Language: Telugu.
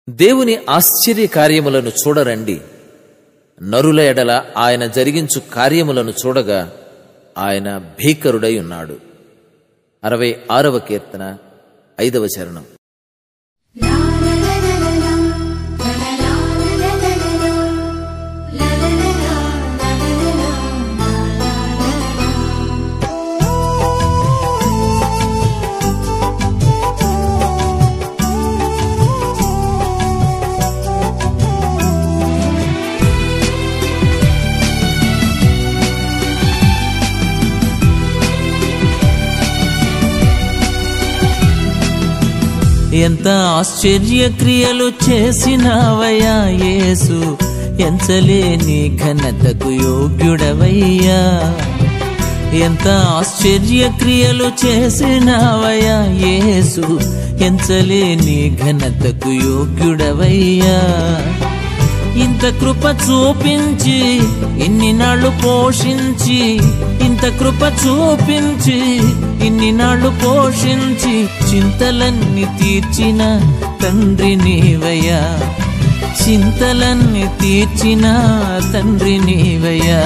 దేవుని ఆశ్చర్య కార్యములను చూడరండి. నరుల ఎడల ఆయన జరిగించు కార్యములను చూడగా ఆయన భీకరుడై ఉన్నాడు. 66వ కీర్తన 5వ చరణం. ఎంత ఆశ్చర్యక్రియలు చేసినావయ్యా యేసు, ఎంచలేని ఘనతకు యోగ్యుడవయ్యా. ఎంత ఆశ్చర్యక్రియలు చేసినావయ్యా యేసు, ఎంచలేని ఘనతకు యోగ్యుడవయ్యా. ఇంత కృప చూపించి ఇన్ని నాళ్ళు పోషించి, ఇంత కృప చూపించి ఇన్ని నాళ్ళు పోషించి, చింతలన్నీ తీర్చిన తండ్రి నీవయ్యా, చింతలన్నీ తీర్చిన తండ్రి నీవయ్యా.